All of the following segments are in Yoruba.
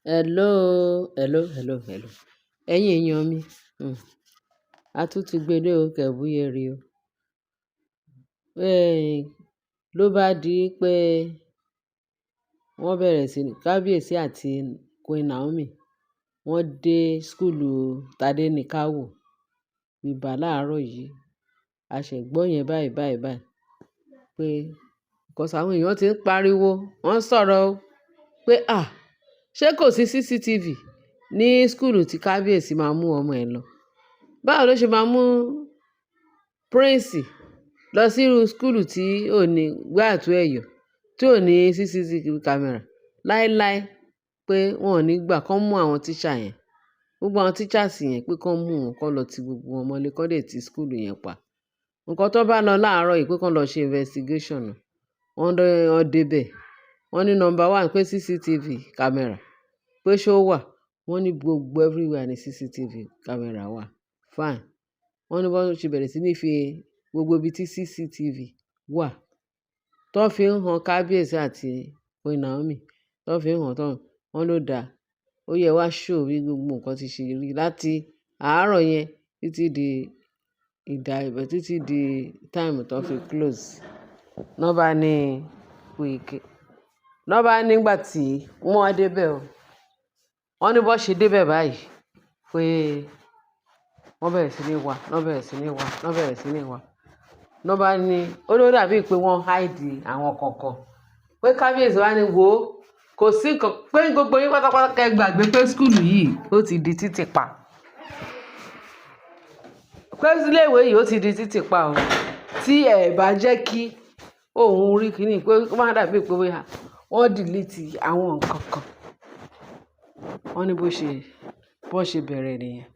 Hello. Ẹ̀yin èèyàn mi, a tún ti gbé dé o kẹ̀búyẹ̀rì o. Ló bá di pé wọ́n bẹ̀rẹ̀ sí ní Kábíyèsí àti Queen Naomi, wọ́n dé skúùlù Tádéníkáwò Ìbà láàárọ̀ yìí. A ṣẹ̀ gbọ́ yẹn báyìí pé because àwọn èèyàn ti ń pariwo, wọ́n ń sọ̀rọ̀ o pé ṣé kò sí CCTV ní skúùlù tí Kábíyèsí máa mú ọmọ ẹ̀ lọ? Báwo ló ṣe máa mú Prince lọ sí irú skúùlù tí ò ní gbàtú ẹ̀yọ̀, tí ò ní CCTV camera láéláé, pé wọn ò ní gbà kán mú àwọn teacher yẹn. Gbogbo àwọn teachers yẹn pé kán mú wọn, kán lọ ti gbogbo wọn mọ́lé, kán dẹ̀ ti skúùlù yẹn pa. Nǹkan tó bá lọ láàárọ̀ yìí pé kán lọ ṣe investigation. Wọ́n débẹ̀. Wọ́n ní number one pé CCTV camera pé ṣó wà. Wọ́n ní gbogbo everywhere ní CCTV camera wà. Fine. Wọ́n ní bọ́n ṣe bẹ̀rẹ̀ sí ní fi gbogbo ibi tí CCTV wà tó fi ń han Kábíyèsí àti Queen Naomi, tó fi ń hàn wọ́n ló dáa. Ó yẹ wá show bí gbogbo nǹkan ti ṣe rí láti àárọ̀ yẹn títí di time tó fi close. Ná bá ní nígbà tí wọ́n wá débẹ̀ o. Wọ́n ní bọ́n ṣe débẹ̀ báyìí pé wọ́n bẹ̀rẹ̀ sí ní wá. Ná bá ní ó ló dàbí pé wọ́n hide àwọn kankan. Pé Kábíyèsí wá ní wò ó, kò sí nǹkan, pé gbogbo yín pátápátá kẹ́ gbàgbé pé skúùlù yìí ó ti di títì pa. Pé ilé ìwé yìí ó ti di títì pa o. Tí ẹ bá jẹ́ kí òun rí kíní pé ó máa dàbí pé wọ́n delete àwọn nǹkan kan. Wọ́n ní bọ́n ṣe bẹ̀rẹ̀ nìyẹn.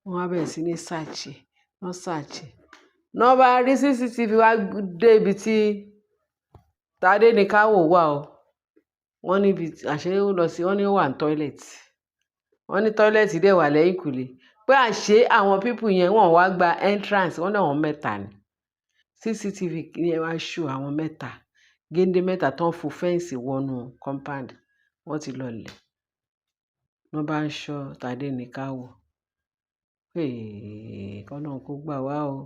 Wọ́n wá bẹ̀rẹ̀ sí ní search. Wọ́n search. Ná bá rí CCTV wá dé ibi tí Tádéníkáwò wà o. Wọ́n ní àṣé ó lọ sí, wọ́n ní ó wà ní toilet. Wọ́n ní toilet dẹ̀ wà lẹ́yìnkùlé. Pé àṣé àwọn people yẹn wọ́n wá gba entrance, wọ́n ní àwọn mẹ́ta ni. CCTV yẹn wá show àwọn mẹ́ta. Géńdé mẹ́ta tó ń fo fẹ́ǹsì wọnú compound. Wọ́n ti lọlẹ̀. Ná bá ń ṣọ́ Tádéníkáwò. K'Ọlọ́run kó gbà wá o.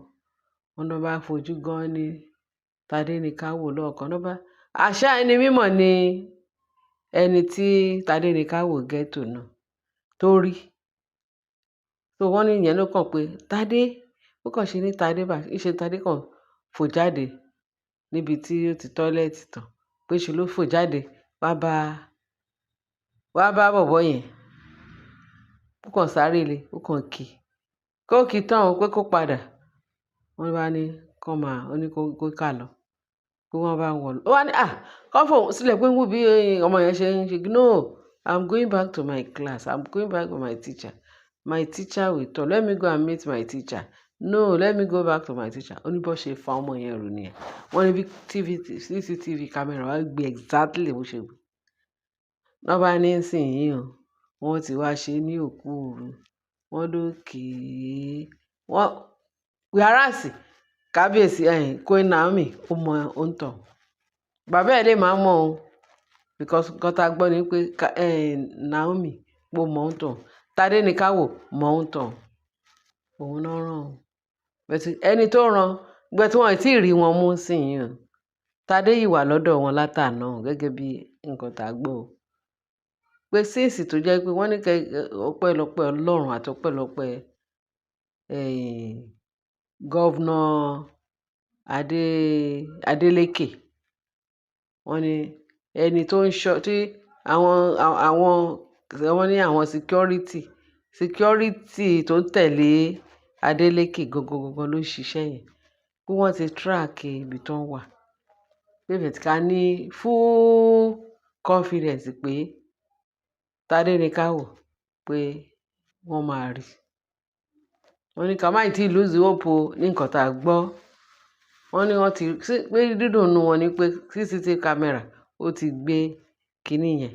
Wọ́n ná bá fojú gan ní Tádéníkáwò lọ́ọ̀kan. Àṣà ẹni mímọ̀ ni ẹni tí Tádéníkáwò ghetto náà tó rí. So wọ́n ní ìyẹn ló kàn pé Tádé, ó kàn ṣe ní Tádé báyìí. Ṣé Tádé kàn fò jáde níbi tí ó ti toilet tán. Pé ṣe ló fò jáde wá bá bọ̀bọ́ yẹn. Ó kàn sáré le, ó kàn kí. Kó kí tán o pé kó padà. Wọ́n bá ní ó ní kó ká lọ. Pé wọ́n bá wọ̀ lọ. Ó wá ní kán fòun sílẹ̀ pé wò bí ọmọ yẹn ṣe ń ṣe. No, I'm going back to my class. I'm going back to my teacher. My teacher will talk. Let me go and meet my teacher. No, let me go back to my teacher. Ó ní bó ṣe fa ọmọ yẹn rù nìyẹn. Wọ́n ní bí CCTV camera wá gbé exactly bó ṣe gbé. Ná bá ní nísìnyí o, wọ́n ti wá ṣe ní òkú òru. Wọ́n lókè. Whereas Kábíyèsí Queen Naomi ó mọ òǹtọ̀. Bàbá ẹ̀ lè máa mọ̀ o. Because nǹkan tá gbọ́ ni pé Naomi pé ó mọ òǹtọ̀. Tádéníkáwò mọ òǹtọ̀. Òun náà rán o. Ẹni tó rán gbẹ tí wọ́n ì tí ì rí wọn mú nísìnyí o. Tádé yìí wà lọ́dọ̀ wọn látàná gẹ́gẹ́ bí nǹkan tá gbọ́ o. Pé since tó jẹ́ pé wọ́n ní ọpẹ́lọpẹ́ Ọlọ́run àti ọpẹ́lọpẹ́ Governor Adeleke. Wọ́n ní ẹni tó ń ṣọ́ tí wọ́n ní àwọn security tó ń tẹ̀lé Adeleke gangan ló ṣiṣẹ́ yẹn. Pé wọ́n ti track ibi tó ń wà. Pé bẹ̀ẹ̀ tí ká ní full confidence pé Tádéníkáwò pé wọ́n máa rí. Wọ́n ní ká má tí lose hope o ní nǹkan tá gbọ́. Wọ́n ní wọ́n ti pé dídùn nínú wọn ni pé CCTV camera ó ti gbé kíní yẹn,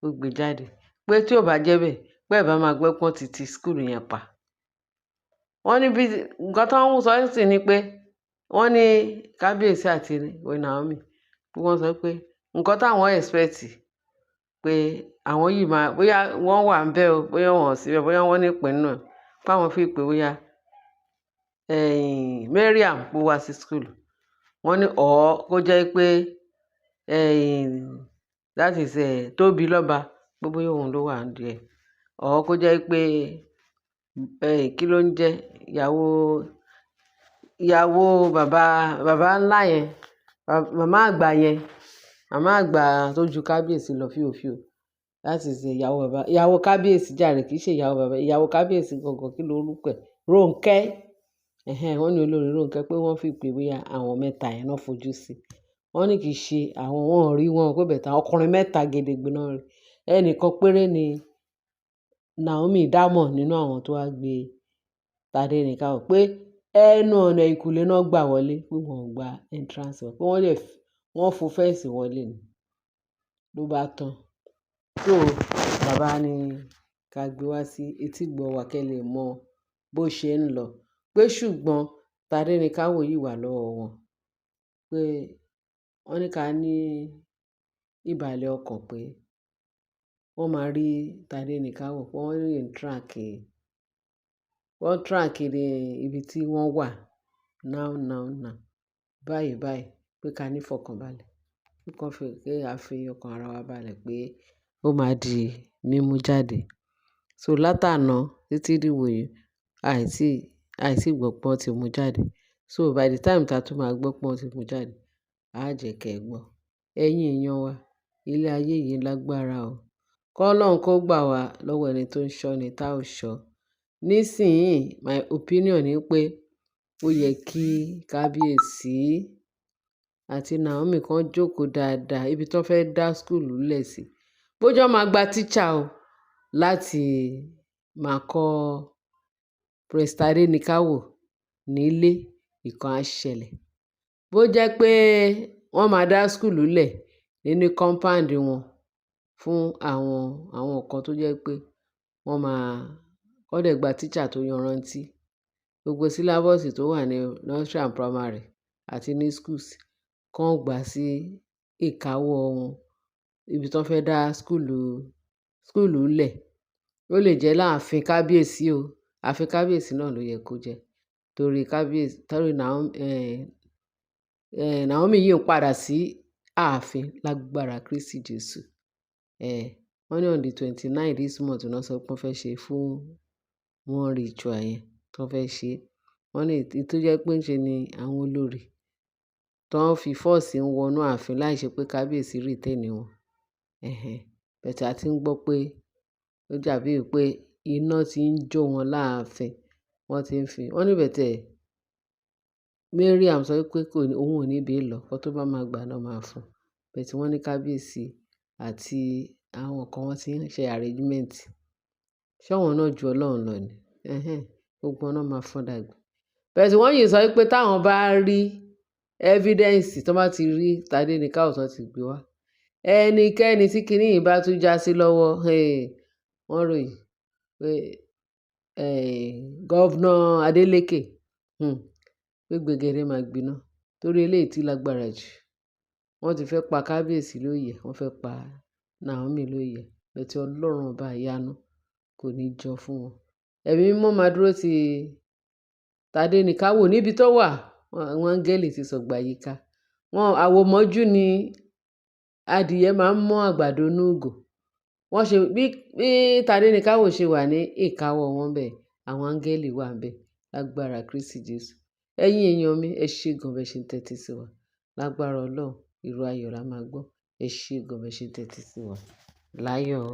ó gbé jáde. Pé tí ò bá jẹ́ bẹ́ẹ̀, pé ẹ̀ bá máa gbọ́ pé wọ́n ti skúùlù yẹn pa. Wọ́n ní bí nǹkan tó ń sọ sí ni pé wọ́n ní Kábíyèsí àti Queen Naomi pé wọ́n sọ pé nǹkan táwọn expect pé àwọn yìí máa bóyá wọ́n wà ńbẹ̀ o, bóyá wọn ò síbẹ̀, bóyá wọ́n nípìn nínú ẹ̀, páwọn feel pé bóyá Mariam ó wá sí school. Wọ́n ní kó jẹ́ pé that is Tóbilọ́ba pé bóyá òun ló wà nídìí ẹ̀, kó jẹ́ pé kí ló ń jẹ́ ìyàwó bàbá ńlá yẹn, màmá àgbà tó ju kábíyèsí lọ fíofío, that is ìyàwó kábíyèsí jàre, kì í ṣe ìyàwó bàbá, ìyàwó kábíyèsí gangan, kí lorúkọ ẹ̀, Rónkẹ́. Wọ́n ní olórí Rónkẹ́ pé wọ́n fi pé bóyá àwọn mẹ́ta yẹn náà fojú sí. Wọ́n ní kì í ṣe àwọn, wọn ò rí wọn pé bẹ̀tà ọkùnrin mẹ́ta gedegbe náà rí. Ẹnìkan péré ni Naomi dámọ̀ nínú àwọn tó wá gbé Tádéníkàwò pé ẹnu ọ̀nà ìkùlé náà gbà wọlé, pé wọ́n gba entrance wọn, pé wọ́n fo fẹ́ǹsì wọlé ni, ló bá tán. So bàbá ní ká gbé wá sí etígbọ̀ wa kẹ́ lè mọ bó ṣe ń lọ, pé ṣùgbọ́n Tádéníkàwò yìí wà lọ́wọ́ wọn, pé wọ́n ní ká ní ìbàlẹ̀ ọkàn pé wọ́n máa rí Tádéníkàwò, pé wọ́n lè track ní ibi tí wọ́n wà now báyìí pé ká ní fọkànbalẹ̀, pé a fi ọkàn ara wa balẹ̀ pé ó máa di mímú jáde. So látàná títí dìwòyí àìsí gbọ́ pé wọ́n ti mú jáde. So by the time tá tún máa gbọ́ pé wọ́n ti mú jáde, á jẹ́ kẹ́ ẹ gbọ́. Ẹ̀yin èèyàn wa, ilé ayé yìí lágbára o. K'Ọlọ́run kó gbà wá lọ́wọ́ ẹni tó ń ṣọ́ni tá ò ṣọ́. Nísìnyí my opinion ni pé ó yẹ kí kábíyèsí àti Naomi kan jókòó dáadáa ibi tó fẹ́ dá school lẹ̀ sí. Bójọ́ máa gba teacher o láti máa kọ́ Prince Tádéníkàwò nílé, ìkan á ṣẹlẹ̀. Bó jẹ́ pé wọ́n máa dá school lẹ̀ nínú compound wọn fún àwọn kan tó jẹ́ pé wọ́n dẹ̀ gba teacher tó yanrantí. Gbogbo syllabus tó wà ní nursery and primary àti ní schools kàn gbà sí ìkáwọ́ wọn ibi tó fẹ́ dá school lẹ̀. Ó lè jẹ́ láàfin kábíyèsí o, ààfin kábíyèsí náà ló yẹ kó jẹ́, torí Naomi yìí ń padà sí ààfin lágbára Kristi Jésù. Wọ́n ní on the 29 this month náà sọ pé wọ́n fẹ́ ṣe fún one ritual yẹn tó fẹ́ ṣe. Wọ́n ní èyí tó jẹ́ pé ńṣe ni àwọn olórí tó ń fi force ń wọnú ààfin láì ṣe pé kábíyèsí retain wọn. Bẹ̀tẹ̀ a ti ń gbọ́ pé ó dàbí pé iná ti ń jó wọn láàfin, wọ́n ní bẹ̀tẹ̀ Mariam sọ pé òun ò níbi lọ, kó tó bá máa gbà náà máa fún un. Bẹ̀tẹ̀ wọ́n ní kábíyèsí àti àwọn kan wọ́n ti ń ṣe arrangement. Ṣọ́wọn náà ju Ọlọ́run lọ ni? Gbogbo wọn náà máa fọ́n dàgbà. Bẹ̀tẹ̀ wọ́n yìí sọ pé táwọn bá rí evidence, tó bá ti rí Tádéníkàwò tó ti gbé wá, ẹnikẹ́ni tí kinní yìí bá tún já sí lọ́wọ́, wọ́n ròyìn pé Gọ́vnà Adeleke pé gbẹ̀gẹ̀rẹ̀ máa gbiná, torí eléyìí ti lágbára jù. Wọ́n ti fẹ́ pa kábíyèsí lóye, wọ́n fẹ́ pa Naomi lóye. Bẹ̀tẹ̀ Ọlọ́run ọba ìyanu kò ní jọ fún wọn. Ẹ̀mí mímọ́ máa dúró ti Tádéníkàwò níbi tó wà. Àwọn áńgẹ́lì ti sọ̀gbà yíká. Àwòmọ́jú ni adìyẹ máa ń mọ́ àgbàdo inú ìgò. Wọ́n ṣe bí Tádéníkàwò ṣe wà ní ìkáwọ́ wọn bẹ́ẹ̀, àwọn áńgẹ́lì wà ńbẹ̀ lágbára Kristi Jésù. Ẹ̀yin èèyàn mi, ẹ ṣé gan bẹ́ẹ̀ ṣe ń tẹ́tí sí wa. Lágbára Ọlọ́run, ìró ayọ̀ la máa gbọ́. Ẹ ṣé gan bẹ́ẹ̀ ṣe ń tẹ́tí sí wa. Láyọ̀ o.